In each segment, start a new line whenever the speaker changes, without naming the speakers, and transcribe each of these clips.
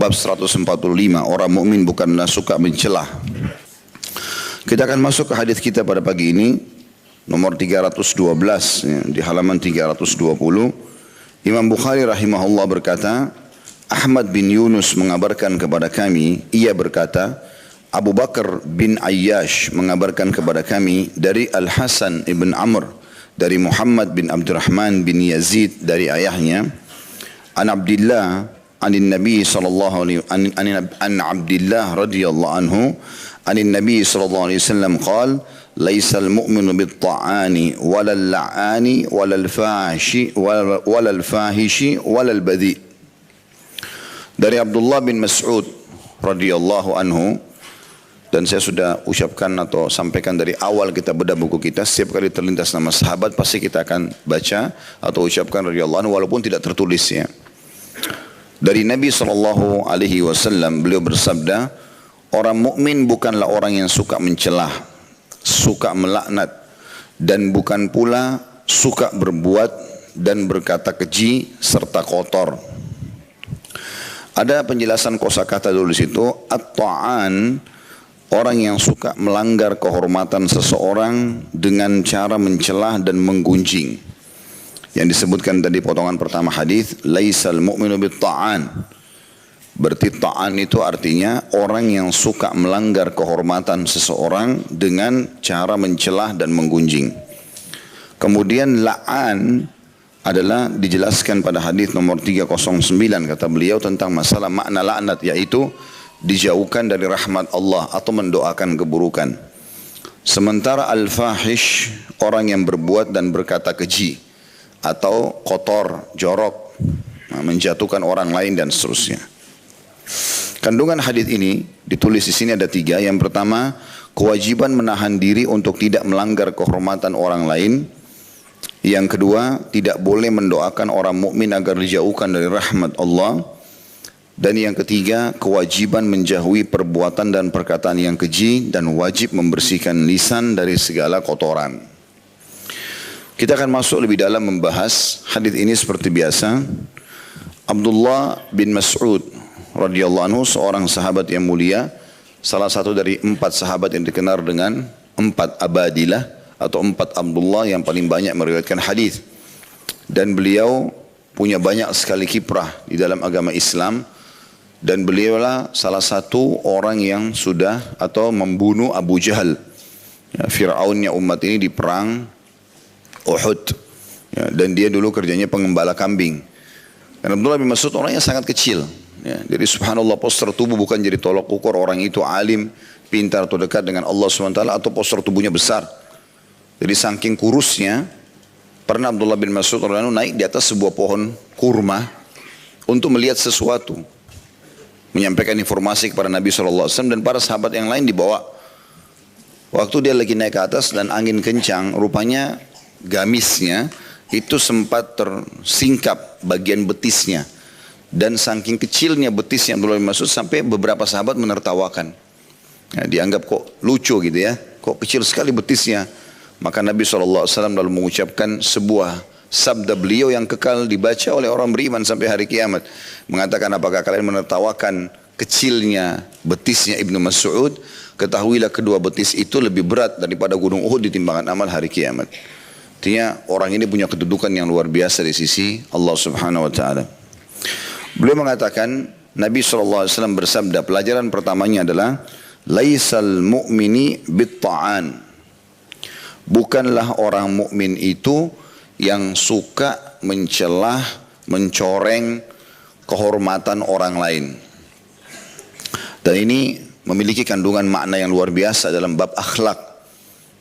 bab 145, orang mukmin bukanlah suka mencelah. Kita akan masuk ke hadis kita pada pagi ini, nomor 312, ya, di halaman 320. Imam Bukhari rahimahullah berkata, Ahmad bin Yunus mengabarkan kepada kami, ia berkata, Abu Bakar bin Ayyash mengabarkan kepada kami dari Al-Hasan ibn Amr, dari Muhammad bin Abdurrahman bin Yazid dari ayahnya, an Abdullah anin Nabi sallallahu alaihi an Abdullah radhiyallahu anhu anin Nabi sallallahu alaihi wasallam qala laisa al-mu'minu bit-ta'ani wala al-la'ani wala al-fahishi wala al-fahishi wala al-badhi. Dari Abdullah bin Mas'ud radhiyallahu anhu, dan saya sudah ucapkan atau sampaikan dari awal kita bedah buku kita, setiap kali terlintas nama sahabat pasti kita akan baca atau ucapkan radhiyallahu anhu walaupun tidak tertulis ya. Dari Nabi sallallahu alaihi wasallam beliau bersabda, orang mukmin bukanlah orang yang suka mencelah, suka melaknat, dan bukan pula suka berbuat dan berkata keji serta kotor. Ada penjelasan kosakata dulu di situ, at-ta'an, orang yang suka melanggar kehormatan seseorang dengan cara mencelah dan menggunjing. Yang disebutkan tadi potongan pertama hadis, laisal mu'minu bit-ta'an. Berarti ta'an itu artinya orang yang suka melanggar kehormatan seseorang dengan cara mencelah dan menggunjing. Kemudian la'an adalah dijelaskan pada hadis nomor 309 kata beliau tentang masalah makna laknat, yaitu dijauhkan dari rahmat Allah atau mendoakan keburukan. Sementara al-fahish, orang yang berbuat dan berkata keji atau kotor, jorok, menjatuhkan orang lain dan seterusnya. Kandungan hadis ini ditulis di sini ada 3. Yang pertama, kewajiban menahan diri untuk tidak melanggar kehormatan orang lain. Yang kedua, tidak boleh mendoakan orang mukmin agar dijauhkan dari rahmat Allah. Dan yang ketiga, kewajiban menjauhi perbuatan dan perkataan yang keji dan wajib membersihkan lisan dari segala kotoran. Kita akan masuk lebih dalam membahas hadis ini seperti biasa. Abdullah bin Mas'ud radhiyallahu anhu, seorang sahabat yang mulia, salah satu dari 4 sahabat yang dikenal dengan 4 abadilah atau 4 Abdullah yang paling banyak meriwayatkan hadis. Dan beliau punya banyak sekali kiprah di dalam agama Islam. Dan beliaulah salah satu orang yang sudah atau membunuh Abu Jahal, ya, Fir'aunnya umat ini di perang Uhud, ya, dan dia dulu kerjanya pengembala kambing. Dan Abdullah bin Mas'ud orangnya sangat kecil, ya, jadi subhanallah postur tubuh bukan jadi tolok ukur orang itu alim, pintar atau dekat dengan Allah SWT, atau postur tubuhnya besar. Jadi saking kurusnya, pernah Abdullah bin Mas'ud naik di atas sebuah pohon kurma untuk melihat sesuatu, menyampaikan informasi kepada Nabi SAW dan para sahabat yang lain dibawa. Waktu dia lagi naik ke atas dan angin kencang, rupanya gamisnya itu sempat tersingkap bagian betisnya. Dan saking kecilnya betisnya Abdullah bin Mas'ud sampai beberapa sahabat menertawakan. Ya, dianggap kok lucu gitu ya, kok kecil sekali betisnya. Maka Nabi SAW lalu mengucapkan sebuah sabda beliau yang kekal dibaca oleh orang beriman sampai hari kiamat. Mengatakan, apakah kalian menertawakan kecilnya betisnya Ibnu Mas'ud? Ketahuilah kedua betis itu lebih berat daripada gunung Uhud di timbangan amal hari kiamat. Artinya orang ini punya kedudukan yang luar biasa di sisi Allah Subhanahu wa taala. Beliau mengatakan, Nabi SAW bersabda, pelajaran pertamanya adalah laisal mu'mini bit-ta'an. Bukanlah orang mukmin itu yang suka mencelah, mencoreng kehormatan orang lain. Dan ini memiliki kandungan makna yang luar biasa dalam bab akhlak.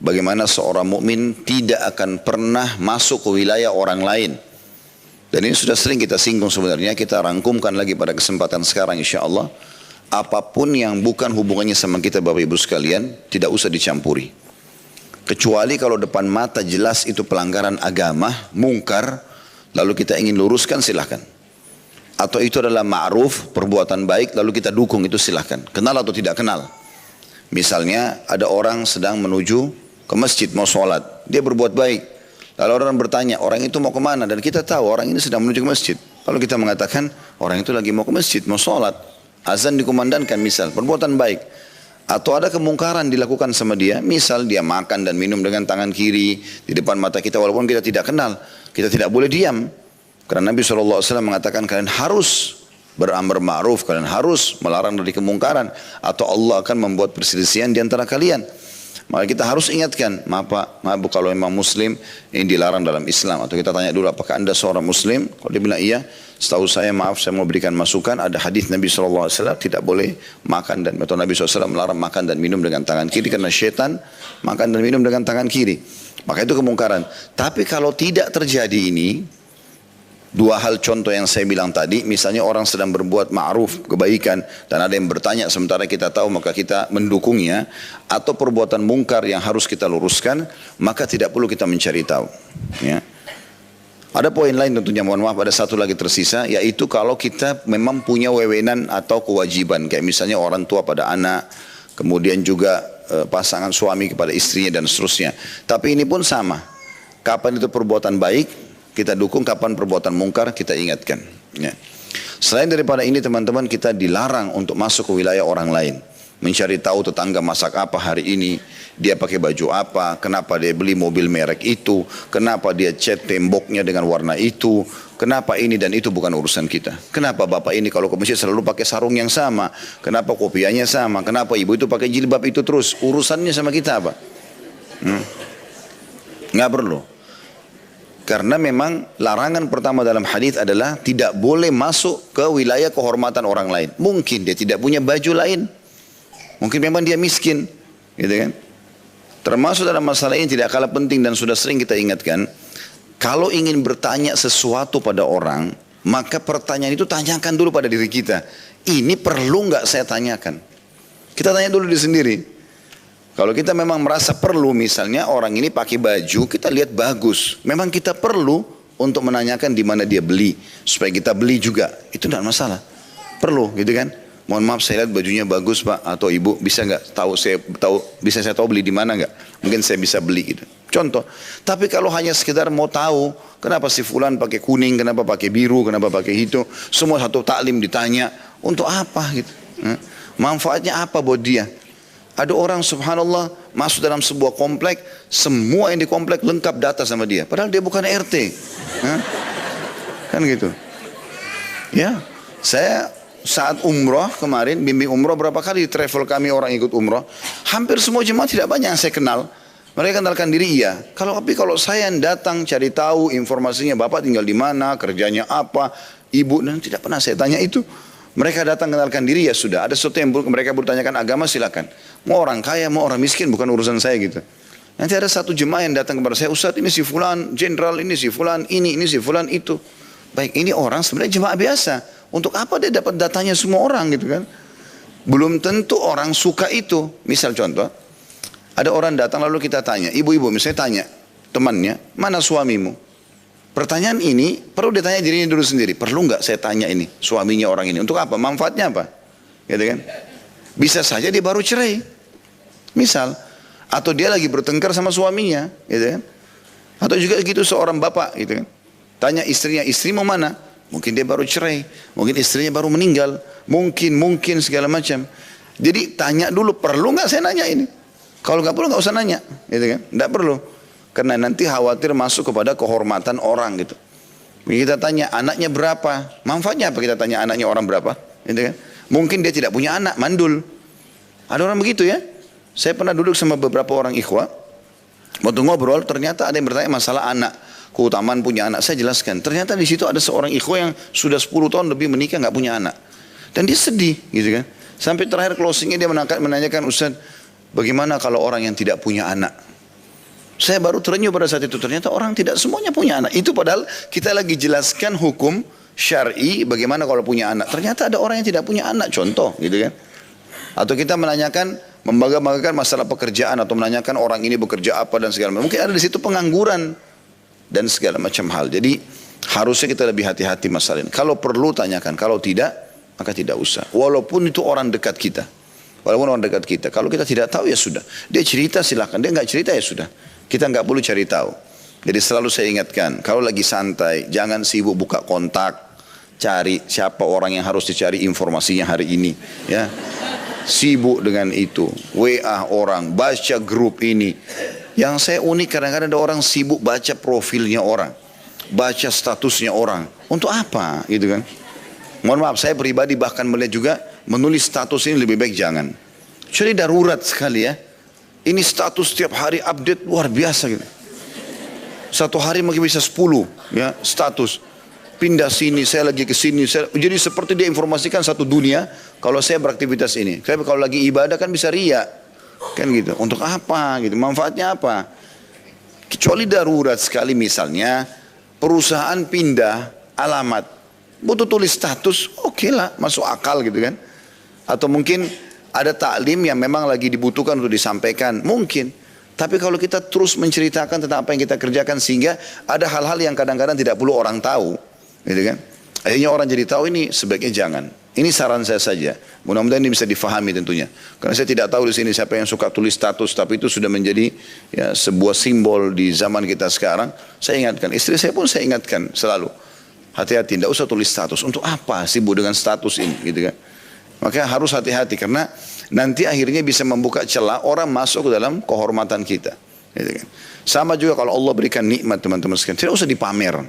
Bagaimana seorang mukmin tidak akan pernah masuk ke wilayah orang lain. Dan ini sudah sering kita singgung sebenarnya, kita rangkumkan lagi pada kesempatan sekarang insyaAllah. Apapun yang bukan hubungannya sama kita Bapak Ibu sekalian, tidak usah dicampuri. Kecuali kalau depan mata jelas itu pelanggaran agama, mungkar, lalu kita ingin luruskan, silahkan. Atau itu adalah ma'ruf, perbuatan baik, lalu kita dukung, itu silahkan. Kenal atau tidak kenal. Misalnya ada orang sedang menuju ke masjid mau sholat, dia berbuat baik. Lalu orang bertanya, orang itu mau kemana? Dan kita tahu orang ini sedang menuju ke masjid. Lalu kita mengatakan, orang itu lagi mau ke masjid, mau sholat. Azan dikumandangkan misal, perbuatan baik. Atau ada kemungkaran dilakukan sama dia, misal dia makan dan minum dengan tangan kiri di depan mata kita walaupun kita tidak kenal. Kita tidak boleh diam. Karena Nabi SAW mengatakan kalian harus beramar ma'ruf, kalian harus melarang dari kemungkaran. Atau Allah akan membuat perselisihan di antara kalian. Maka kita harus ingatkan, maaf Pak, maaf Bu, kalau memang Muslim ini dilarang dalam Islam. Atau kita tanya dulu, apakah Anda seorang Muslim? Kalau dia bilang iya, setahu saya maaf saya mau berikan masukan, ada hadis Nabi SAW tidak boleh makan dan atau Nabi SAW melarang makan dan minum dengan tangan kiri karena syaitan makan dan minum dengan tangan kiri. Maka itu kemungkaran. Tapi kalau tidak terjadi ini, dua hal contoh yang saya bilang tadi, misalnya orang sedang berbuat ma'ruf, kebaikan, dan ada yang bertanya sementara kita tahu maka kita mendukungnya, atau perbuatan mungkar yang harus kita luruskan, maka tidak perlu kita mencari tahu. Ya. Ada poin lain tentunya, mohon maaf, ada satu lagi tersisa, yaitu kalau kita memang punya wewenang atau kewajiban, kayak misalnya orang tua pada anak, kemudian juga pasangan suami kepada istrinya dan seterusnya. Tapi ini pun sama, kapan itu perbuatan baik, kita dukung, kapan perbuatan mungkar kita ingatkan. Ya. Selain daripada ini teman-teman, kita dilarang untuk masuk ke wilayah orang lain. Mencari tahu tetangga masak apa hari ini, dia pakai baju apa, kenapa dia beli mobil merek itu, kenapa dia cat temboknya dengan warna itu, kenapa ini dan itu bukan urusan kita. Kenapa bapak ini kalau ke masjid selalu pakai sarung yang sama, kenapa kopiahnya sama, kenapa ibu itu pakai jilbab itu terus, urusannya sama kita apa? Nggak perlu. Karena memang larangan pertama dalam hadis adalah tidak boleh masuk ke wilayah kehormatan orang lain. Mungkin dia tidak punya baju lain. Mungkin memang dia miskin. Gitu kan? Termasuk dalam masalah ini tidak kalah penting dan sudah sering kita ingatkan. Kalau ingin bertanya sesuatu pada orang, maka pertanyaan itu tanyakan dulu pada diri kita. Ini perlu nggak saya tanyakan? Kita tanya dulu diri sendiri. Kalau kita memang merasa perlu, misalnya orang ini pakai baju, kita lihat bagus. Memang kita perlu untuk menanyakan di mana dia beli, supaya kita beli juga. Itu tidak masalah. Perlu, gitu kan? Mohon maaf, saya lihat bajunya bagus Pak, atau Ibu bisa nggak bisa saya tahu beli di mana nggak? Mungkin saya bisa beli gitu. Contoh. Tapi kalau hanya sekedar mau tahu, kenapa si fulan pakai kuning, kenapa pakai biru, kenapa pakai itu, semua satu taklim ditanya, untuk apa gitu? Manfaatnya apa buat dia? Ada orang subhanallah masuk dalam sebuah komplek, semua yang di komplek lengkap data sama dia. Padahal dia bukan RT. Kan gitu. Ya, saya saat umroh kemarin, bimbing umroh berapa kali di travel kami orang ikut umroh. Hampir semua jemaah tidak banyak yang saya kenal. Mereka kenalkan diri iya. Tapi kalau saya yang datang cari tahu informasinya, bapak tinggal di mana, kerjanya apa, ibu, dan tidak pernah saya tanya itu. Mereka datang kenalkan diri ya sudah. Ada sesuatu yang mereka bertanyakan agama silakan. Mau orang kaya, mau orang miskin, bukan urusan saya gitu. Nanti ada satu jemaah yang datang kepada saya, Ustaz ini si fulan, jenderal ini si fulan, ini si fulan itu. Baik, ini orang sebenarnya jemaah biasa. Untuk apa dia dapat datanya semua orang gitu kan? Belum tentu orang suka itu. Misal contoh, ada orang datang lalu kita tanya, ibu-ibu misalnya tanya temannya, mana suamimu? Pertanyaan ini perlu ditanya dirinya dulu sendiri. Perlu nggak saya tanya ini suaminya orang ini? Untuk apa? Manfaatnya apa? Gitu kan? Bisa saja dia baru cerai. Misal. Atau dia lagi bertengkar sama suaminya. Gitu kan? Atau juga gitu seorang bapak. Gitu kan? Tanya istrinya, istri mau mana? Mungkin dia baru cerai. Mungkin istrinya baru meninggal. Mungkin segala macam. Jadi tanya dulu, perlu nggak saya nanya ini? Kalau nggak perlu nggak usah nanya. Gitu kan? Nggak perlu. Karena nanti khawatir masuk kepada kehormatan orang gitu. Kita tanya anaknya berapa? Manfaatnya apa kita tanya anaknya orang berapa? Gitu kan? Mungkin dia tidak punya anak, mandul. Ada orang begitu ya. Saya pernah duduk sama beberapa orang ikhwah. Waktu ngobrol ternyata ada yang bertanya masalah anak. Keutamaan punya anak. Saya jelaskan. Ternyata di situ ada seorang ikhwah yang sudah 10 tahun lebih menikah nggak punya anak. Dan dia sedih gitu kan. Sampai terakhir closingnya dia menanyakan, Ustaz, bagaimana kalau orang yang tidak punya anak? Saya baru terenyuh pada saat itu, ternyata orang tidak semuanya punya anak. Itu padahal kita lagi jelaskan hukum syar'i bagaimana kalau punya anak. Ternyata ada orang yang tidak punya anak, contoh gitu kan. Atau kita menanyakan, membanggakan masalah pekerjaan atau menanyakan orang ini bekerja apa dan segala macam. Mungkin ada di situ pengangguran dan segala macam hal. Jadi harusnya kita lebih hati-hati masalah ini. Kalau perlu tanyakan, kalau tidak maka tidak usah. Walaupun itu orang dekat kita. Walaupun orang dekat kita. Kalau kita tidak tahu ya sudah. Dia cerita silakan, dia nggak cerita ya sudah. Kita nggak perlu cari tahu. Jadi selalu saya ingatkan, kalau lagi santai, jangan sibuk buka kontak, cari siapa orang yang harus dicari informasinya hari ini, ya. Sibuk dengan itu, WA orang, baca grup ini. Yang saya unik kadang-kadang ada orang sibuk baca profilnya orang, baca statusnya orang. Untuk apa gitu kan? Mohon maaf, saya pribadi bahkan melihat juga menulis status ini lebih baik jangan. Jadi darurat sekali ya. Ini status setiap hari update luar biasa gitu. Satu hari mungkin bisa 10 ya status. Pindah sini, saya lagi ke sini. Jadi seperti dia informasikan satu dunia kalau saya beraktivitas ini. Tapi kalau lagi ibadah kan bisa riya. Kan gitu. Untuk apa gitu? Manfaatnya apa? Kecuali darurat sekali misalnya perusahaan pindah alamat. Butuh tulis status, oke lah, masuk akal gitu kan. Atau mungkin ada taklim yang memang lagi dibutuhkan untuk disampaikan, mungkin. Tapi kalau kita terus menceritakan tentang apa yang kita kerjakan sehingga ada hal-hal yang kadang-kadang tidak perlu orang tahu, gitu kan? Akhirnya orang jadi tahu, ini sebaiknya jangan. Ini saran saya saja. Mudah-mudahan ini bisa difahami tentunya. Karena saya tidak tahu di sini siapa yang suka tulis status, tapi itu sudah menjadi ya, sebuah simbol di zaman kita sekarang. Saya ingatkan, istri saya pun saya ingatkan selalu. Hati-hati, tidak usah tulis status. Untuk apa sibuk dengan status ini, gitu kan? Maka harus hati-hati karena nanti akhirnya bisa membuka celah orang masuk ke dalam kehormatan kita. Gitu kan? Sama juga kalau Allah berikan nikmat teman-teman sekalian, tidak usah dipamer.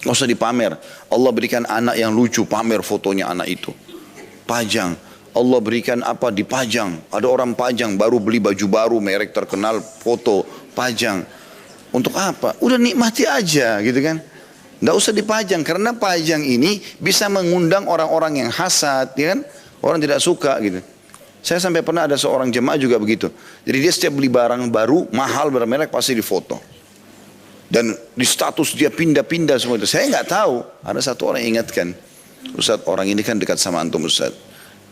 Tidak usah dipamer. Allah berikan anak yang lucu, pamer fotonya anak itu. Pajang. Allah berikan apa, dipajang. Ada orang pajang, baru beli baju baru, merek terkenal, foto, pajang. Untuk apa? Udah nikmati aja gitu kan. Tidak usah dipajang, karena pajang ini bisa mengundang orang-orang yang hasad, ya kan? Orang tidak suka gitu. Saya sampai pernah ada seorang jemaah juga begitu. Jadi dia setiap beli barang baru, mahal bermerek pasti difoto. Dan di status dia pindah-pindah semua itu. Saya nggak tahu. Ada satu orang yang ingatkan, Ustaz, orang ini kan dekat sama antum Ustaz.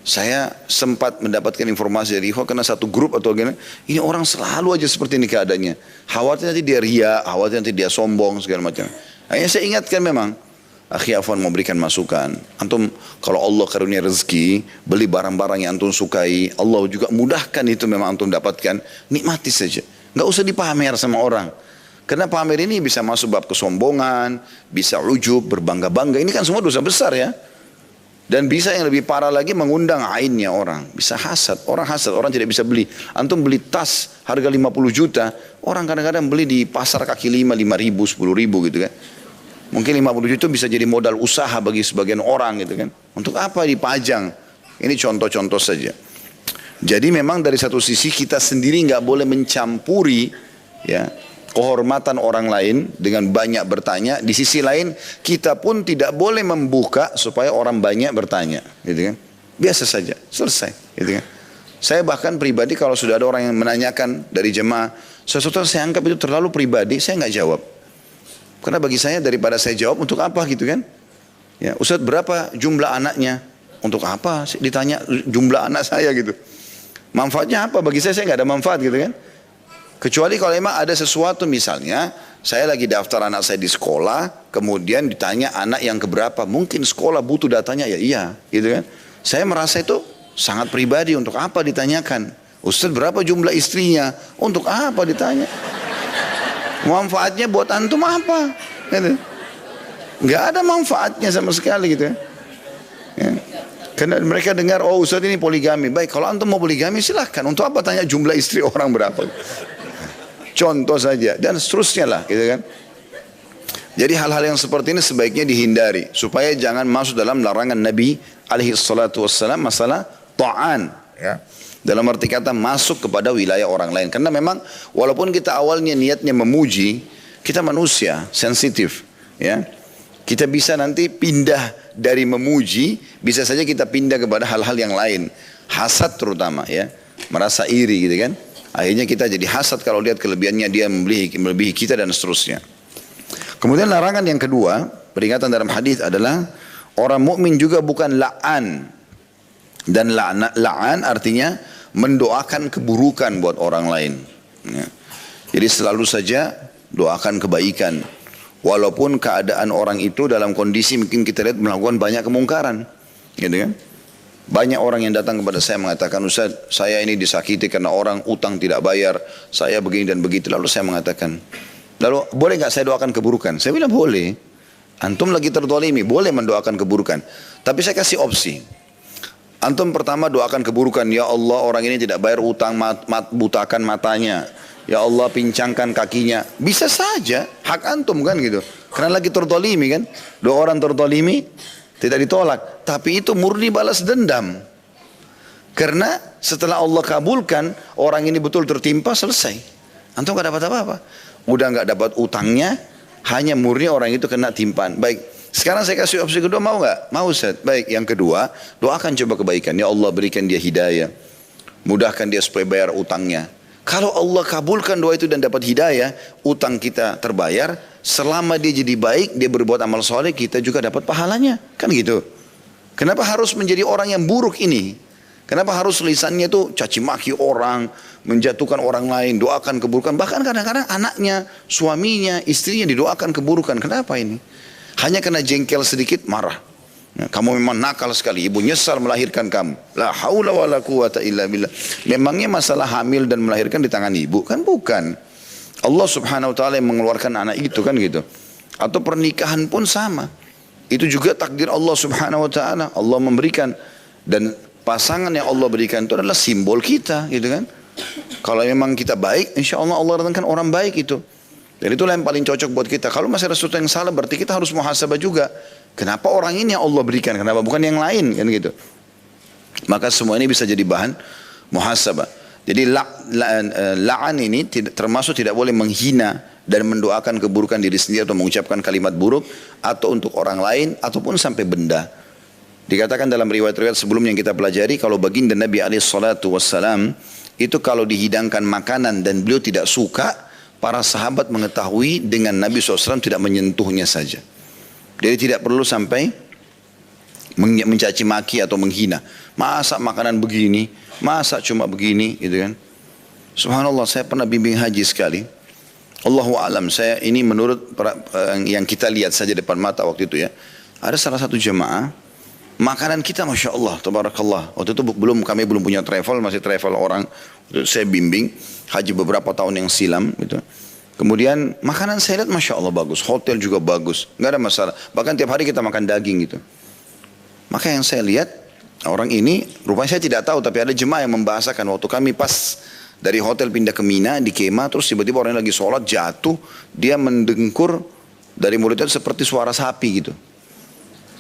Saya sempat mendapatkan informasi dari Ikhwan karena satu grup atau gimana. Ini orang selalu aja seperti ini keadaannya. Khawatir nanti dia ria, khawatir nanti dia sombong segala macam. Akhirnya saya ingatkan memang, akhi Afwan mau berikan masukan. Antum kalau Allah karunia rezeki, beli barang-barang yang antum sukai, Allah juga mudahkan itu memang antum dapatkan, nikmati saja. Nggak usah dipamer sama orang. Karena pamer ini bisa masuk bab kesombongan, bisa ujub, berbangga-bangga. Ini kan semua dosa besar ya. Dan bisa yang lebih parah lagi mengundang ainnya orang. Bisa hasad, orang tidak bisa beli. Antum beli tas harga 50 juta, orang kadang-kadang beli di pasar kaki 5 ribu, 10 ribu gitu kan. Mungkin 50 juta bisa jadi modal usaha bagi sebagian orang gitu kan. Untuk apa dipajang? Ini contoh-contoh saja. Jadi memang dari satu sisi kita sendiri nggak boleh mencampuri ya kehormatan orang lain dengan banyak bertanya. Di sisi lain kita pun tidak boleh membuka supaya orang banyak bertanya, gitu kan? Biasa saja, selesai, gitu kan? Saya bahkan pribadi kalau sudah ada orang yang menanyakan dari jemaah, sesuatu yang saya anggap itu terlalu pribadi, saya nggak jawab. Karena bagi saya daripada saya jawab untuk apa gitu kan? Ya, Ustaz berapa jumlah anaknya? Untuk apa ditanya jumlah anak saya gitu? Manfaatnya apa? Bagi saya nggak ada manfaat gitu kan? Kecuali kalau memang ada sesuatu misalnya, saya lagi daftar anak saya di sekolah, kemudian ditanya anak yang keberapa, mungkin sekolah butuh datanya, ya iya, gitu kan? Saya merasa itu sangat pribadi, untuk apa ditanyakan? Ustaz berapa jumlah istrinya? Untuk apa ditanya? Manfaatnya buat antum apa? Gitu. Nggak ada manfaatnya sama sekali gitu ya. Karena mereka dengar, oh Ustaz ini poligami. Baik, kalau antum mau poligami silahkan. Untuk apa tanya jumlah istri orang berapa? Contoh saja dan seterusnya lah gitu kan. Jadi hal-hal yang seperti ini sebaiknya dihindari supaya jangan masuk dalam larangan Nabi alaihi salatu wassalam masalah ta'an ya. Dalam arti kata masuk kepada wilayah orang lain. Karena memang walaupun kita awalnya niatnya memuji, kita manusia sensitif ya. Kita bisa nanti pindah dari memuji, bisa saja kita pindah kepada hal-hal yang lain. Hasad terutama ya, merasa iri gitu kan. Akhirnya kita jadi hasad kalau lihat kelebihannya dia melebihi kita dan seterusnya. Kemudian larangan yang kedua, peringatan dalam hadis adalah orang mukmin juga bukan la'an. Dan la'an artinya mendoakan keburukan buat orang lain. Ya. Jadi selalu saja doakan kebaikan. Walaupun keadaan orang itu dalam kondisi mungkin kita lihat melakukan banyak kemungkaran. Gitu kan? Banyak orang yang datang kepada saya mengatakan, Ustaz, saya ini disakiti karena orang utang tidak bayar, saya begini dan begitu. Lalu saya mengatakan, lalu boleh nggak saya doakan keburukan? Saya bilang boleh, Antum lagi terzalimi, boleh mendoakan keburukan. Tapi saya kasih opsi. Antum pertama doakan keburukan, ya Allah orang ini tidak bayar utang, butakan matanya. Ya Allah pincangkan kakinya. Bisa saja, hak antum kan gitu. Karena lagi terzalimi kan. Dua orang terzalimi tidak ditolak. Tapi itu murni balas dendam. Karena setelah Allah kabulkan, orang ini betul tertimpa, selesai. Antum gak dapat apa-apa. Udah gak dapat utangnya, hanya murni orang itu kena timpaan. Baik. Sekarang saya kasih opsi kedua, mau nggak? Mau Ustaz. Baik, yang kedua, doakan coba kebaikan. Ya Allah berikan dia hidayah. Mudahkan dia supaya bayar utangnya. Kalau Allah kabulkan doa itu dan dapat hidayah, utang kita terbayar. Selama dia jadi baik, dia berbuat amal soleh, kita juga dapat pahalanya. Kan gitu. Kenapa harus menjadi orang yang buruk ini? Kenapa harus lisannya itu caci maki orang, menjatuhkan orang lain, doakan keburukan. Bahkan kadang-kadang anaknya, suaminya, istrinya didoakan keburukan. Kenapa ini? Hanya kena jengkel sedikit marah. Ya, kamu memang nakal sekali. Ibu nyesal melahirkan kamu. La haula wa la quwata illa billah. Memangnya masalah hamil dan melahirkan di tangan ibu? Kan bukan. Allah subhanahu wa ta'ala yang mengeluarkan anak itu kan gitu. Atau pernikahan pun sama. Itu juga takdir Allah subhanahu wa ta'ala. Allah memberikan. Dan pasangan yang Allah berikan itu adalah simbol kita gitu kan. Kalau memang kita baik, insya Allah Allah datangkan orang baik itu. Dan itulah yang paling cocok buat kita. Kalau masih ada sesuatu yang salah, berarti kita harus muhasabah juga. Kenapa orang ini yang Allah berikan? Kenapa bukan yang lain? Kan gitu. Maka semua ini bisa jadi bahan muhasabah. Jadi la'an ini termasuk tidak boleh menghina dan mendoakan keburukan diri sendiri atau mengucapkan kalimat buruk atau untuk orang lain ataupun sampai benda. Dikatakan dalam riwayat-riwayat sebelumnya yang kita pelajari, kalau baginda Nabi SAW itu kalau dihidangkan makanan dan beliau tidak suka, para sahabat mengetahui dengan Nabi SAW tidak menyentuhnya saja. Jadi tidak perlu sampai mencaci maki atau menghina. Masa makanan begini, masa cuma begini, gitu kan. Subhanallah, saya pernah bimbing haji sekali. Allahu a'lam, saya ini menurut yang kita lihat saja depan mata waktu itu ya. Ada salah satu jemaah, makanan kita Masya Allah, tabarakallah. Waktu itu kami belum punya travel, masih travel orang. Saya bimbing haji beberapa tahun yang silam gitu. Kemudian makanan saya lihat Masya Allah bagus, hotel juga bagus, nggak ada masalah. Bahkan tiap hari kita makan daging gitu. Maka yang saya lihat orang ini, rupanya saya tidak tahu, tapi ada jemaah yang membahasakan waktu kami pas dari hotel pindah ke Mina di kemah, terus tiba-tiba orang lagi sholat jatuh, dia mendengkur dari mulutnya seperti suara sapi gitu.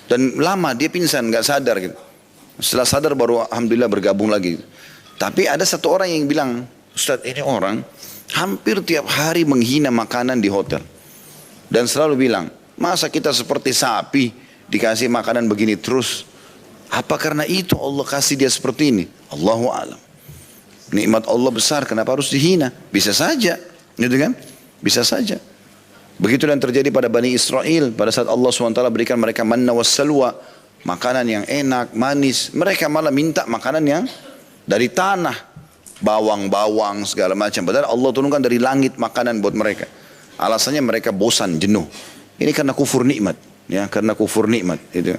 Dan lama dia pingsan, nggak sadar gitu. Setelah sadar baru alhamdulillah bergabung lagi. Tapi ada satu orang yang bilang, Ustaz ini orang hampir tiap hari menghina makanan di hotel. Dan selalu bilang, masa kita seperti sapi dikasih makanan begini terus? Apa karena itu Allah kasih dia seperti ini? Allahu a'lam. Nikmat Allah besar, kenapa harus dihina? Bisa saja, gitu kan? Bisa saja. Begitu yang terjadi pada Bani Israel pada saat Allah SWT berikan mereka manna wassalwa, makanan yang enak, manis. Mereka malah minta makanan yang dari tanah, bawang-bawang segala macam. Padahal Allah turunkan dari langit makanan buat mereka. Alasannya mereka bosan, jenuh. Ini karena kufur nikmat, ya, karena kufur nikmat. Itu.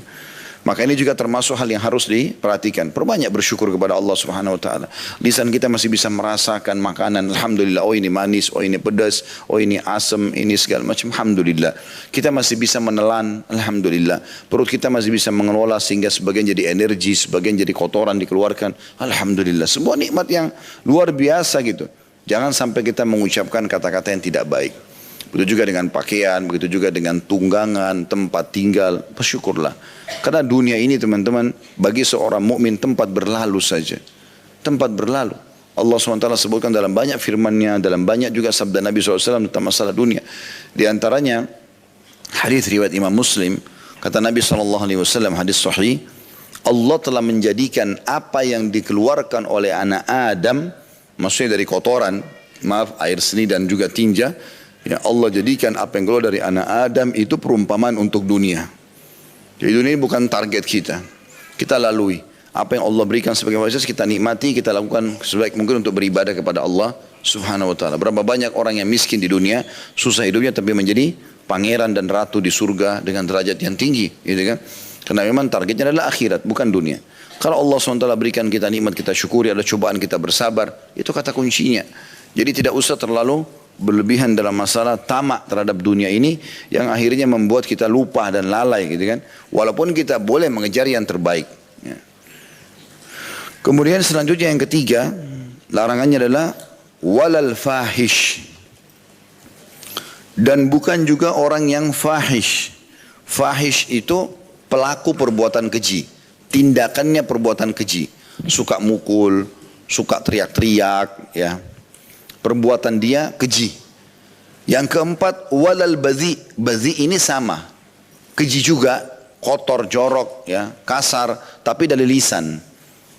Maka ini juga termasuk hal yang harus diperhatikan. Perbanyak bersyukur kepada Allah Subhanahu Wa Taala. Lisan kita masih bisa merasakan makanan. Alhamdulillah. Oh ini manis, oh ini pedas, oh ini asam, ini segala macam. Alhamdulillah. Kita masih bisa menelan. Alhamdulillah. Perut kita masih bisa mengelola sehingga sebagian jadi energi, sebagian jadi kotoran dikeluarkan. Alhamdulillah. Sebuah nikmat yang luar biasa gitu. Jangan sampai kita mengucapkan kata-kata yang tidak baik. Begitu juga dengan pakaian, begitu juga dengan tunggangan, tempat tinggal. Bersyukurlah. Karena dunia ini teman-teman, bagi seorang mukmin tempat berlalu saja. Tempat berlalu. Allah SWT sebutkan dalam banyak firman-Nya, dalam banyak juga sabda Nabi SAW tentang masalah dunia. Di antaranya, hadis riwayat Imam Muslim, kata Nabi SAW, hadis sahih, Allah telah menjadikan apa yang dikeluarkan oleh anak Adam, maksudnya dari kotoran, maaf, air seni dan juga tinja, ya Allah jadikan apa yang keluar dari anak Adam itu perumpamaan untuk dunia. Jadi dunia ini bukan target kita. Kita lalui. Apa yang Allah berikan sebagai fasilitas kita nikmati, kita lakukan sebaik mungkin untuk beribadah kepada Allah Subhanahu Wa Taala. Berapa banyak orang yang miskin di dunia, susah hidupnya tapi menjadi pangeran dan ratu di surga dengan derajat yang tinggi, gitu kan? Karena memang targetnya adalah akhirat, bukan dunia. Kalau Allah SWT berikan kita nikmat, kita syukuri, ada cobaan kita bersabar, itu kata kuncinya. Jadi tidak usah terlalu berlebihan dalam masalah tamak terhadap dunia ini yang akhirnya membuat kita lupa dan lalai gitu kan. Walaupun kita boleh mengejar yang terbaik. Ya. Kemudian selanjutnya yang ketiga, larangannya adalah walal fahish. Dan bukan juga orang yang fahish. Fahish itu pelaku perbuatan keji. Tindakannya perbuatan keji. Suka mukul, suka teriak-teriak, ya. Perbuatan dia keji. Yang keempat, walal badhi. Badhi ini sama. Keji juga, kotor, jorok, ya, kasar, tapi dari lisan.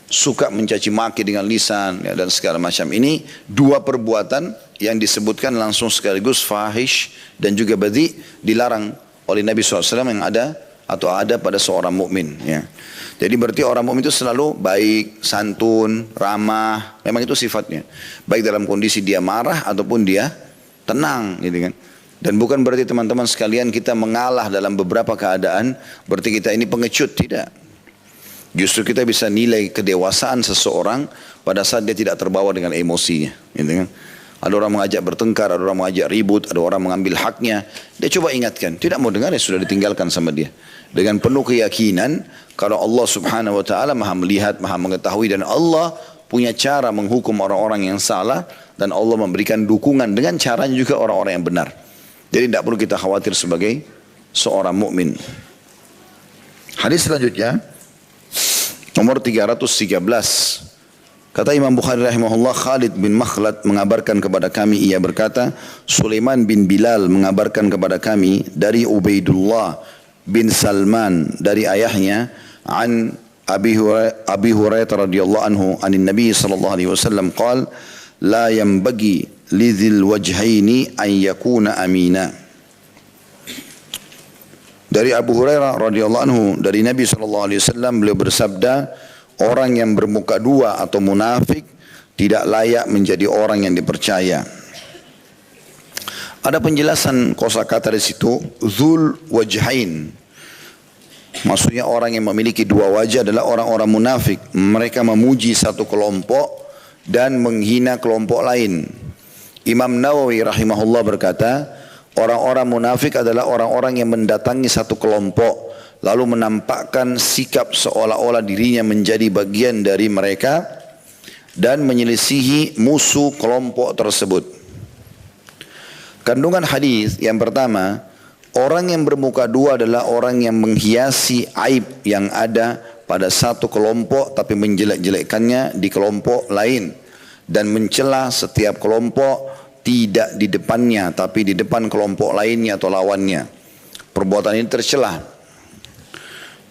Suka mencaci maki dengan lisan, ya, dan segala macam. Ini dua perbuatan yang disebutkan langsung sekaligus fahish dan juga badhi dilarang oleh Nabi SAW yang ada atau ada pada seorang mukmin. Ya. Jadi berarti orang mukmin itu selalu baik, santun, ramah. Memang itu sifatnya. Baik dalam kondisi dia marah ataupun dia tenang, gitu kan. Dan bukan berarti teman-teman sekalian kita mengalah dalam beberapa keadaan, berarti kita ini pengecut, tidak. Justru kita bisa nilai kedewasaan seseorang pada saat dia tidak terbawa dengan emosinya, gitu kan. Ada orang mengajak bertengkar, ada orang mengajak ribut, ada orang mengambil haknya. Dia coba ingatkan, tidak mau dengar ya sudah ditinggalkan sama dia. Dengan penuh keyakinan kalau Allah Subhanahu wa taala Maha melihat, Maha mengetahui dan Allah punya cara menghukum orang-orang yang salah dan Allah memberikan dukungan dengan caranya juga orang-orang yang benar. Jadi tidak perlu kita khawatir sebagai seorang mukmin. Hadis selanjutnya nomor 313. Kata Imam Bukhari rahimahullah, Khalid bin Makhlad mengabarkan kepada kami, ia berkata, Sulaiman bin Bilal mengabarkan kepada kami dari Ubaidullah bin Salman dari ayahnya an Abi Hurairah radhiyallahu anhu anin Nabi sallallahu alaihi wasallam qala la yanbaghi lidzil wajhaini an yakuna amina. Dari Abu Hurairah radhiyallahu anhu dari Nabi sallallahu alaihi wasallam beliau bersabda, orang yang bermuka dua atau munafik tidak layak menjadi orang yang dipercaya. Ada penjelasan kosakata di situ, Dzul Wajhain. Maksudnya orang yang memiliki dua wajah adalah orang-orang munafik. Mereka memuji satu kelompok dan menghina kelompok lain. Imam Nawawi rahimahullah berkata, orang-orang munafik adalah orang-orang yang mendatangi satu kelompok lalu menampakkan sikap seolah-olah dirinya menjadi bagian dari mereka dan menyelisihi musuh kelompok tersebut. Kandungan hadis yang pertama, orang yang bermuka dua adalah orang yang menghiasi aib yang ada pada satu kelompok tapi menjelek-jelekkannya di kelompok lain dan mencela setiap kelompok tidak di depannya tapi di depan kelompok lainnya atau lawannya. Perbuatan ini tercela.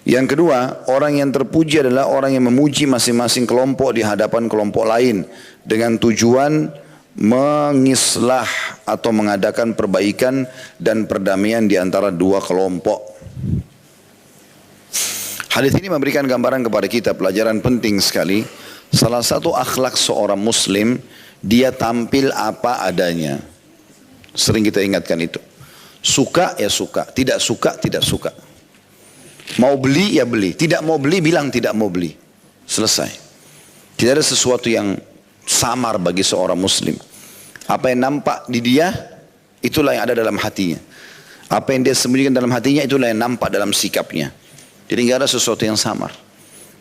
Yang kedua, orang yang terpuji adalah orang yang memuji masing-masing kelompok di hadapan kelompok lain dengan tujuan mengislah atau mengadakan perbaikan dan perdamaian di antara dua kelompok. Hadis ini memberikan gambaran kepada kita pelajaran penting sekali. Salah satu akhlak seorang muslim, dia tampil apa adanya. Sering kita ingatkan itu. Suka ya suka, tidak suka tidak suka. Mau beli ya beli, tidak mau beli bilang tidak mau beli. Selesai. Tidak ada sesuatu yang samar bagi seorang muslim. Apa yang nampak di dia, itulah yang ada dalam hatinya. Apa yang dia sembunyikan dalam hatinya, itulah yang nampak dalam sikapnya. Jadi tidak ada sesuatu yang samar.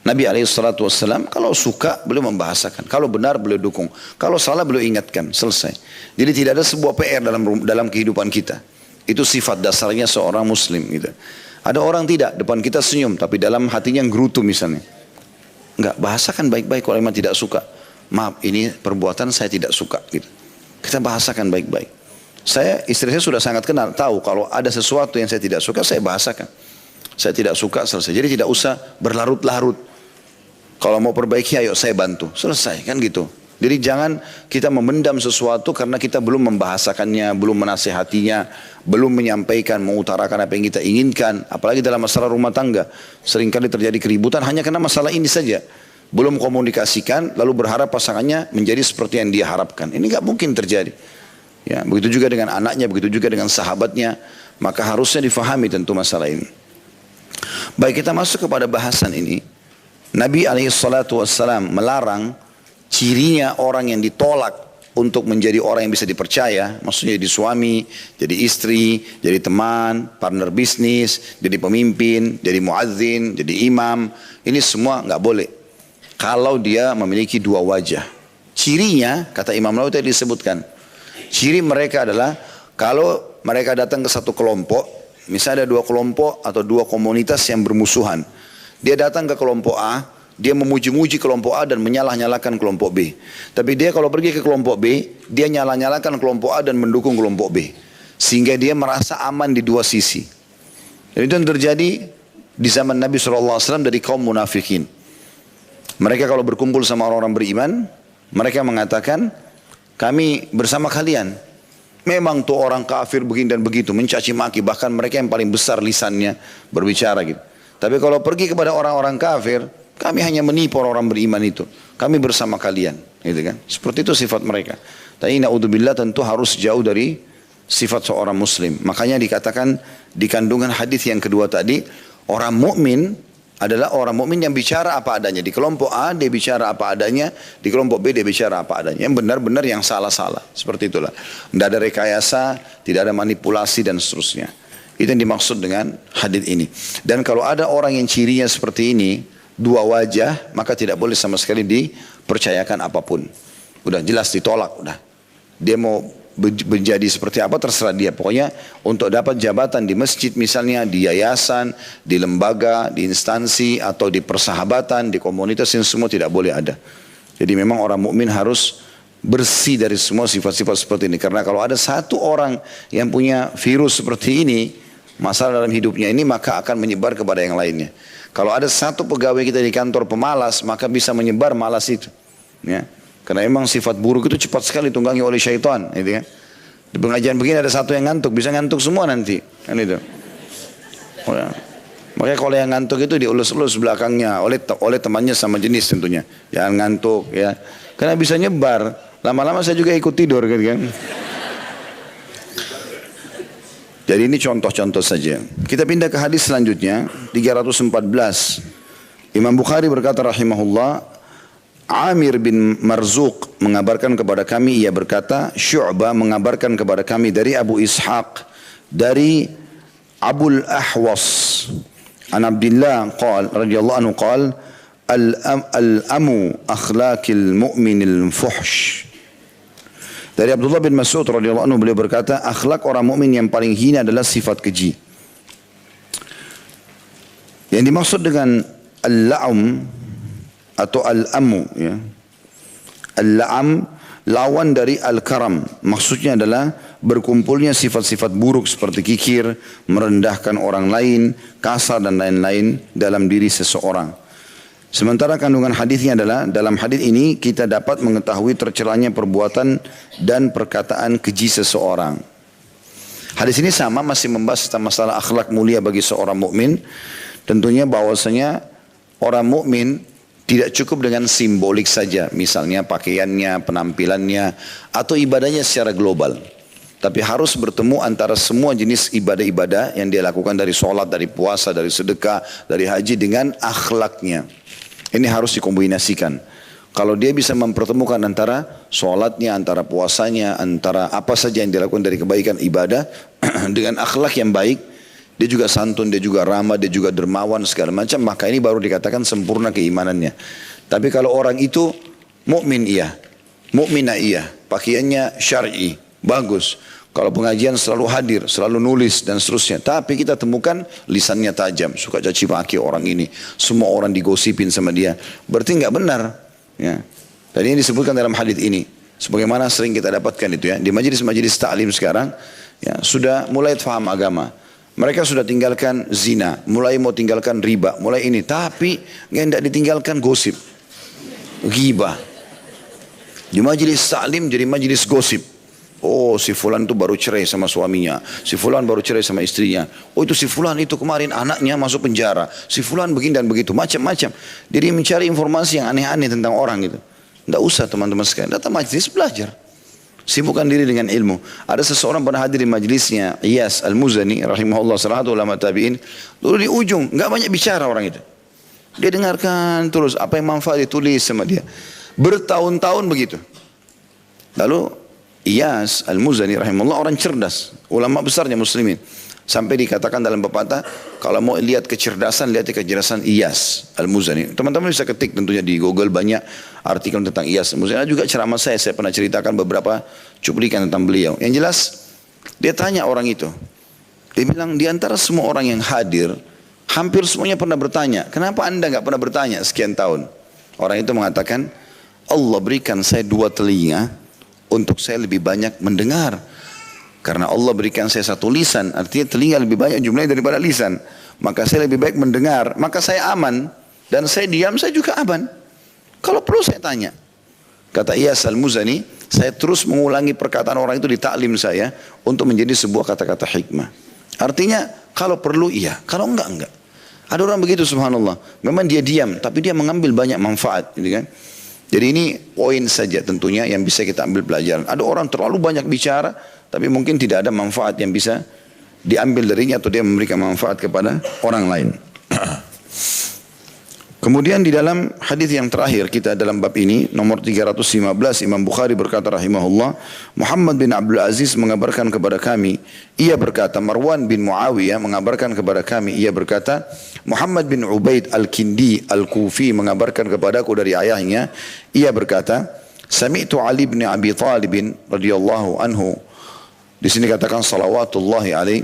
Nabi SAW kalau suka beliau membahasakan, kalau benar beliau dukung, kalau salah beliau ingatkan, selesai. Jadi tidak ada sebuah PR dalam kehidupan kita. Itu sifat dasarnya seorang muslim gitu. Ada orang tidak, depan kita senyum, tapi dalam hatinya gerutu misalnya. Enggak, bahasakan baik-baik kalau memang tidak suka. Maaf, ini perbuatan saya tidak suka. Gitu. Kita bahasakan baik-baik. Istri saya sudah sangat kenal, tahu kalau ada sesuatu yang saya tidak suka, saya bahasakan. Saya tidak suka, selesai. Jadi tidak usah berlarut-larut. Kalau mau perbaiki, ayo saya bantu. Selesai, kan gitu. Jadi jangan kita memendam sesuatu karena kita belum membahasakannya, belum menasehatinya, belum menyampaikan, mengutarakan apa yang kita inginkan. Apalagi dalam masalah rumah tangga. Seringkali terjadi keributan hanya karena masalah ini saja. Belum komunikasikan, lalu berharap pasangannya menjadi seperti yang dia harapkan. Ini gak mungkin terjadi. Ya, begitu juga dengan anaknya, begitu juga dengan sahabatnya. Maka harusnya difahami tentu masalah ini. Baik, kita masuk kepada bahasan ini. Nabi SAW melarang cirinya orang yang ditolak untuk menjadi orang yang bisa dipercaya, maksudnya jadi suami, jadi istri, jadi teman, partner bisnis, jadi pemimpin, jadi muadzin, jadi imam, ini semua nggak boleh. Kalau dia memiliki dua wajah. Cirinya, kata Imam Nawawi tadi disebutkan, ciri mereka adalah kalau mereka datang ke satu kelompok, misalnya ada dua kelompok atau dua komunitas yang bermusuhan. Dia datang ke kelompok A, dia memuji-muji kelompok A dan menyalah-nyalakan kelompok B. Tapi dia kalau pergi ke kelompok B, dia nyalah-nyalakan kelompok A dan mendukung kelompok B. Sehingga dia merasa aman di dua sisi. Dan itu yang terjadi di zaman Nabi SAW dari kaum munafikin. Mereka kalau berkumpul sama orang-orang beriman, mereka mengatakan, kami bersama kalian. Memang tuh orang kafir begini dan begitu, mencaci maki, bahkan mereka yang paling besar lisannya berbicara gitu. Tapi kalau pergi kepada orang-orang kafir, kami hanya menipu orang beriman itu. Kami bersama kalian, gitu kan? Seperti itu sifat mereka. Tapi na'udzubillah tentu harus jauh dari sifat seorang muslim. Makanya dikatakan di kandungan hadis yang kedua tadi, orang mukmin adalah orang mukmin yang bicara apa adanya. Di kelompok A dia bicara apa adanya, di kelompok B dia bicara apa adanya. Yang benar-benar, yang salah-salah. Seperti itulah. Tidak ada rekayasa, tidak ada manipulasi dan seterusnya. Itu yang dimaksud dengan hadis ini. Dan kalau ada orang yang cirinya seperti ini, dua wajah, maka tidak boleh sama sekali dipercayakan apapun. Udah jelas ditolak, udah. Dia mau menjadi seperti apa terserah dia. Pokoknya untuk dapat jabatan di masjid misalnya, di yayasan, di lembaga, di instansi atau di persahabatan, di komunitas, yang semua tidak boleh ada. Jadi memang orang mukmin harus bersih dari semua sifat-sifat seperti ini. Karena kalau ada satu orang yang punya virus seperti ini, masalah dalam hidupnya ini, maka akan menyebar kepada yang lainnya. Kalau ada satu pegawai kita di kantor pemalas, maka bisa menyebar malas itu. Ya. Karena memang sifat buruk itu cepat sekali tunggangi oleh syaitan. Gitu kan. Di pengajian begini ada satu yang ngantuk, bisa ngantuk semua nanti. Kan itu. Oh ya. Makanya kalau yang ngantuk itu diulus-ulus belakangnya oleh temannya sama jenis tentunya. Jangan ngantuk ya. Karena bisa nyebar. Lama-lama saya juga ikut tidur gitu kan. Jadi ini contoh-contoh saja. Kita pindah ke hadis selanjutnya, 314. Imam Bukhari berkata rahimahullah, Amir bin Marzuq mengabarkan kepada kami, ia berkata, Syu'bah mengabarkan kepada kami dari Abu Ishaq, dari Abul Ahwas, an Abdullah radhiyallahu anhu qala, al-amu akhlaqil mu'minil fuhsh. Dari Abdullah bin Mas'ud radhiyallahu anhu beliau berkata, akhlak orang mukmin yang paling hina adalah sifat keji. Yang dimaksud dengan al-la'um atau al-amu, ya. Al-la'am lawan dari al-karam. Maksudnya adalah berkumpulnya sifat-sifat buruk seperti kikir, merendahkan orang lain, kasar dan lain-lain dalam diri seseorang. Sementara kandungan hadisnya adalah dalam hadis ini kita dapat mengetahui tercelanya perbuatan dan perkataan keji seseorang. Hadis ini sama masih membahas tentang masalah akhlak mulia bagi seorang mukmin. Tentunya bahwasanya orang mukmin tidak cukup dengan simbolik saja, misalnya pakaiannya, penampilannya, atau ibadahnya secara global. Tapi harus bertemu antara semua jenis ibadah-ibadah yang dia lakukan, dari sholat, dari puasa, dari sedekah, dari haji, dengan akhlaknya. Ini harus dikombinasikan. Kalau dia bisa mempertemukan antara sholatnya, antara puasanya, antara apa saja yang dilakukan dari kebaikan ibadah dengan akhlak yang baik, dia juga santun, dia juga ramah, dia juga dermawan segala macam, maka ini baru dikatakan sempurna keimanannya. Tapi kalau orang itu mukmin iya, mukminah iya, pakaiannya syar'i, bagus. Kalau pengajian selalu hadir, selalu nulis dan seterusnya. Tapi kita temukan lisannya tajam, suka caci maki orang ini. Semua orang digosipin sama dia. Berarti nggak benar. Ya. Tadi ini disebutkan dalam hadis ini. Sebagaimana sering kita dapatkan itu ya. Di majelis-majelis ta'lim sekarang, ya, sudah mulai faham agama. Mereka sudah tinggalkan zina, mulai mau tinggalkan riba, mulai ini. Tapi nggak ditinggalkan gosip, ghibah. Di majelis ta'lim jadi majelis gosip. Oh, si fulan itu baru cerai sama suaminya. Si fulan baru cerai sama istrinya. Oh, itu si fulan itu kemarin anaknya masuk penjara. Si fulan begini dan begitu, macam-macam. Jadi mencari informasi yang aneh-aneh tentang orang itu. Tidak usah teman-teman sekalian, datang majelis belajar. Sibukkan diri dengan ilmu. Ada seseorang pernah hadir di majelisnya, Iyas Al-Muzani rahimahullah, salah satu ulama tabi'in. Dulu di ujung, enggak banyak bicara orang itu. Dia dengarkan terus apa yang manfaat ditulis sama dia. Bertahun-tahun begitu. Lalu Iyas Al-Muzani rahimahullah orang cerdas, ulama besarnya muslimin. Sampai dikatakan dalam pepatah, kalau mau lihat kecerdasan, lihat kecerdasan Iyas Al-Muzani. Teman-teman bisa ketik tentunya di Google banyak artikel tentang Iyas Al-Muzani. Ada juga ceramah saya pernah ceritakan beberapa cuplikan tentang beliau. Yang jelas, dia tanya orang itu. Dia bilang, di antara semua orang yang hadir, hampir semuanya pernah bertanya, kenapa anda nggak pernah bertanya sekian tahun? Orang itu mengatakan, Allah berikan saya 2 telinga untuk saya lebih banyak mendengar. Karena Allah berikan saya 1 lisan, artinya telinga lebih banyak jumlahnya daripada lisan. Maka saya lebih baik mendengar, maka saya aman. Dan saya diam, saya juga aman. Kalau perlu saya tanya. Kata Iyas Al-Muzani, saya terus mengulangi perkataan orang itu di taklim saya untuk menjadi sebuah kata-kata hikmah. Artinya, kalau perlu iya, kalau enggak. Ada orang begitu subhanallah. Memang dia diam, tapi dia mengambil banyak manfaat. Gitu kan? Jadi ini poin saja tentunya yang bisa kita ambil pelajaran. Ada orang terlalu banyak bicara, tapi mungkin tidak ada manfaat yang bisa diambil darinya atau dia memberikan manfaat kepada orang lain. Kemudian di dalam hadis yang terakhir kita dalam bab ini, nomor 315, Imam Bukhari berkata rahimahullah, Muhammad bin Abdul Aziz mengabarkan kepada kami, ia berkata, Marwan bin Muawiyah mengabarkan kepada kami, ia berkata, Muhammad bin Ubaid al-Kindi al-Kufi mengabarkan kepadaku dari ayahnya, ia berkata, Sami'tu Ali bin Abi Talib radhiyallahu anhu, di sini katakan salawatullahi alaih,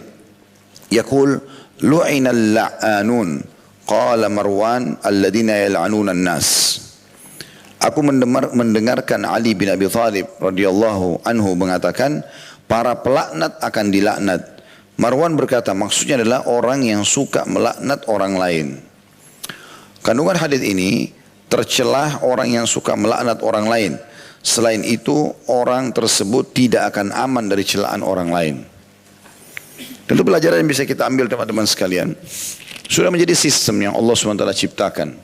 yaqul lu'inal la'anun. Qala Marwan alladhina yal'anuna an-nas. Aku mendengarkan Ali bin Abi Thalib radhiyallahu anhu mengatakan para pelaknat akan dilaknat. Marwan berkata maksudnya adalah orang yang suka melaknat orang lain. Kandungan hadis ini tercelah orang yang suka melaknat orang lain. Selain itu orang tersebut tidak akan aman dari celaan orang lain. Tentu pelajaran yang bisa kita ambil teman-teman sekalian. Sudah menjadi sistem yang Allah SWT ciptakan.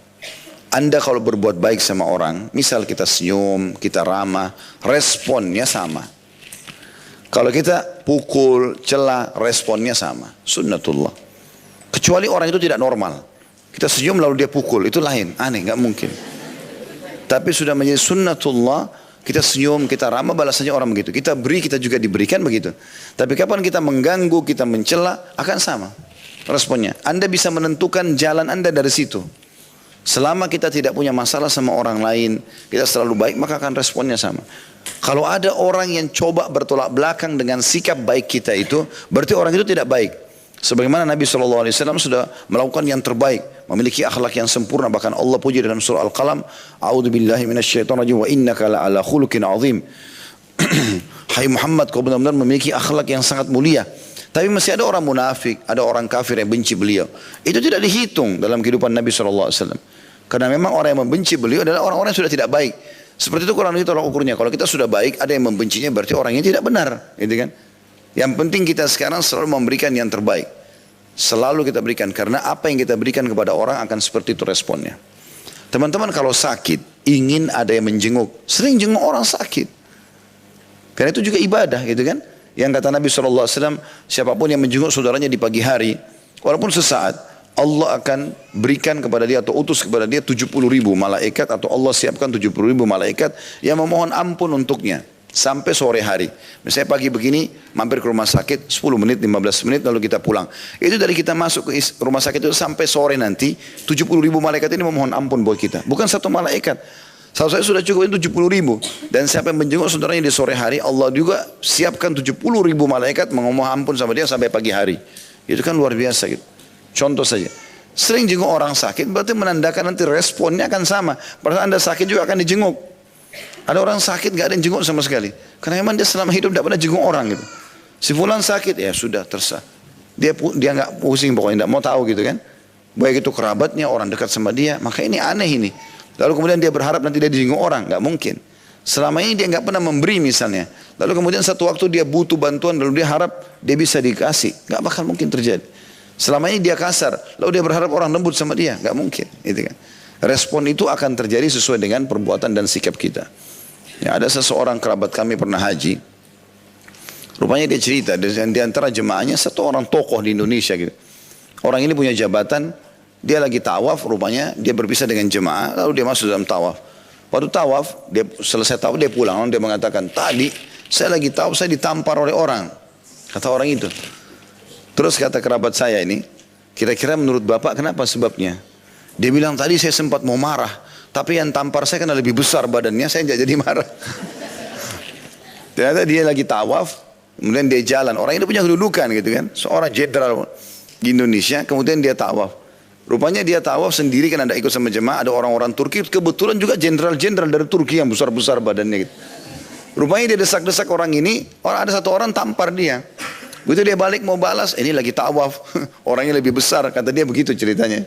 Anda kalau berbuat baik sama orang, misal kita senyum, kita ramah, responnya sama. Kalau kita pukul, celah, responnya sama. Sunnatullah. Kecuali orang itu tidak normal. Kita senyum lalu dia pukul, itu lain, aneh, nggak mungkin. Tapi sudah menjadi sunnatullah, kita senyum, kita ramah, balasannya orang begitu. Kita beri, kita juga diberikan begitu. Tapi kapan kita mengganggu, kita mencela, akan sama responnya. Anda bisa menentukan jalan Anda dari situ. Selama kita tidak punya masalah sama orang lain, kita selalu baik, maka akan responnya sama. Kalau ada orang yang coba bertolak belakang dengan sikap baik kita itu, berarti orang itu tidak baik. Sebagaimana Nabi SAW sudah melakukan yang terbaik, memiliki akhlak yang sempurna. Bahkan Allah puji dalam surah Al-Qalam, A'udzubillahi minasyaitonirrajim wa innaka la'ala khuluqin azim. Hai Muhammad, kau benar-benar memiliki akhlak yang sangat mulia. Tapi masih ada orang munafik, ada orang kafir yang benci beliau. Itu tidak dihitung dalam kehidupan Nabi SAW. Karena memang orang yang membenci beliau adalah orang-orang yang sudah tidak baik. Seperti itu Quran itu tolak ukurnya. Kalau kita sudah baik, ada yang membencinya berarti orangnya tidak benar. Gitu kan? Yang penting kita sekarang selalu memberikan yang terbaik. Selalu kita berikan. Karena apa yang kita berikan kepada orang akan seperti itu responnya. Teman-teman kalau sakit, ingin ada yang menjenguk. Sering jenguk orang sakit. Karena itu juga ibadah gitu kan. Yang kata Nabi SAW, siapapun yang menjenguk saudaranya di pagi hari, walaupun sesaat, Allah akan berikan kepada dia atau utus kepada dia 70.000 malaikat, atau Allah siapkan 70.000 malaikat yang memohon ampun untuknya sampai sore hari. Misalnya pagi begini, mampir ke rumah sakit 10 menit, 15 menit lalu kita pulang. Itu dari kita masuk ke rumah sakit itu sampai sore nanti, 70.000 malaikat ini memohon ampun buat kita. Bukan satu malaikat. Kalau saya sudah cukup itu 70.000. Dan siapa yang menjenguk saudaranya di sore hari, Allah juga siapkan 70.000 malaikat memohon ampun sama dia sampai pagi hari. Itu kan luar biasa gitu. Contoh saja. Sering jenguk orang sakit berarti menandakan nanti responnya akan sama. Padahal Anda sakit juga akan dijenguk. Ada orang sakit gak ada yang jenguk sama sekali. Karena memang dia selama hidup tidak pernah jenguk orang gitu. Si fulan sakit, ya sudah tersah. Dia gak pusing pokoknya, tidak mau tahu gitu kan. Baik itu kerabatnya, orang dekat sama dia. Maka ini aneh ini. Lalu kemudian dia berharap nanti dia dijenguk orang. Gak mungkin. Selama ini dia gak pernah memberi misalnya. Lalu kemudian satu waktu dia butuh bantuan, lalu dia harap dia bisa dikasih. Gak bakal mungkin terjadi. Selama ini dia kasar, lalu dia berharap orang lembut sama dia. Gak mungkin. Gitu kan. Respon itu akan terjadi sesuai dengan perbuatan dan sikap kita. Ya, ada seseorang kerabat kami pernah haji. Rupanya dia cerita, di antara jemaahnya satu orang tokoh di Indonesia gitu. Orang ini punya jabatan. Dia lagi tawaf, rupanya dia berpisah dengan jemaah, lalu dia masuk dalam tawaf. Waktu tawaf, dia selesai tawaf dia pulang. Lalu dia mengatakan, tadi saya lagi tawaf, saya ditampar oleh orang. Kata orang itu. Terus kata kerabat saya ini, kira-kira menurut bapak kenapa sebabnya? Dia bilang, tadi saya sempat mau marah, tapi yang tampar saya karena lebih besar badannya, saya tidak jadi marah. Ternyata dia lagi tawaf, kemudian dia jalan. Orang ini punya kedudukan gitu kan, seorang jenderal di Indonesia, kemudian dia tawaf. Rupanya dia tawaf sendiri kan, ada ikut sama jemaah, ada orang-orang Turki, kebetulan juga jenderal-jenderal dari Turki yang besar-besar badannya gitu. Rupanya dia desak-desak orang ini, ada satu orang tampar dia. Begitu dia balik mau balas, ini lagi tawaf, orangnya lebih besar, kata dia begitu ceritanya.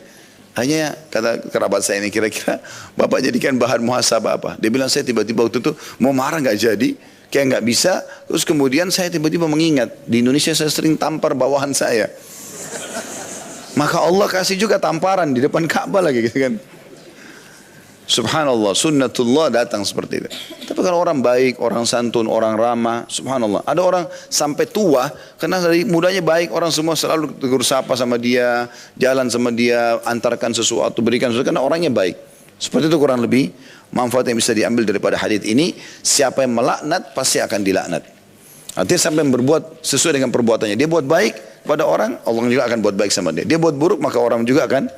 Hanya kata kerabat saya ini, kira-kira bapak jadikan bahan muhasabah apa? Dia bilang, saya tiba-tiba waktu itu mau marah nggak jadi, kayak nggak bisa. Terus kemudian saya tiba-tiba mengingat, di Indonesia saya sering tampar bawahan saya. Maka Allah kasih juga tamparan di depan Ka'bah lagi gitu kan. Subhanallah, sunnatullah datang seperti itu. Tapi kalau orang baik, orang santun, orang ramah, subhanallah. Ada orang sampai tua, karena dari mudanya baik, orang semua selalu tegur sapa sama dia, jalan sama dia, antarkan sesuatu, berikan sesuatu, karena orangnya baik. Seperti itu kurang lebih manfaat yang bisa diambil daripada hadits ini. Siapa yang melaknat, pasti akan dilaknat. Artinya sampai yang berbuat sesuai dengan perbuatannya. Dia buat baik pada orang, Allah juga akan buat baik sama dia. Dia buat buruk, maka orang juga akan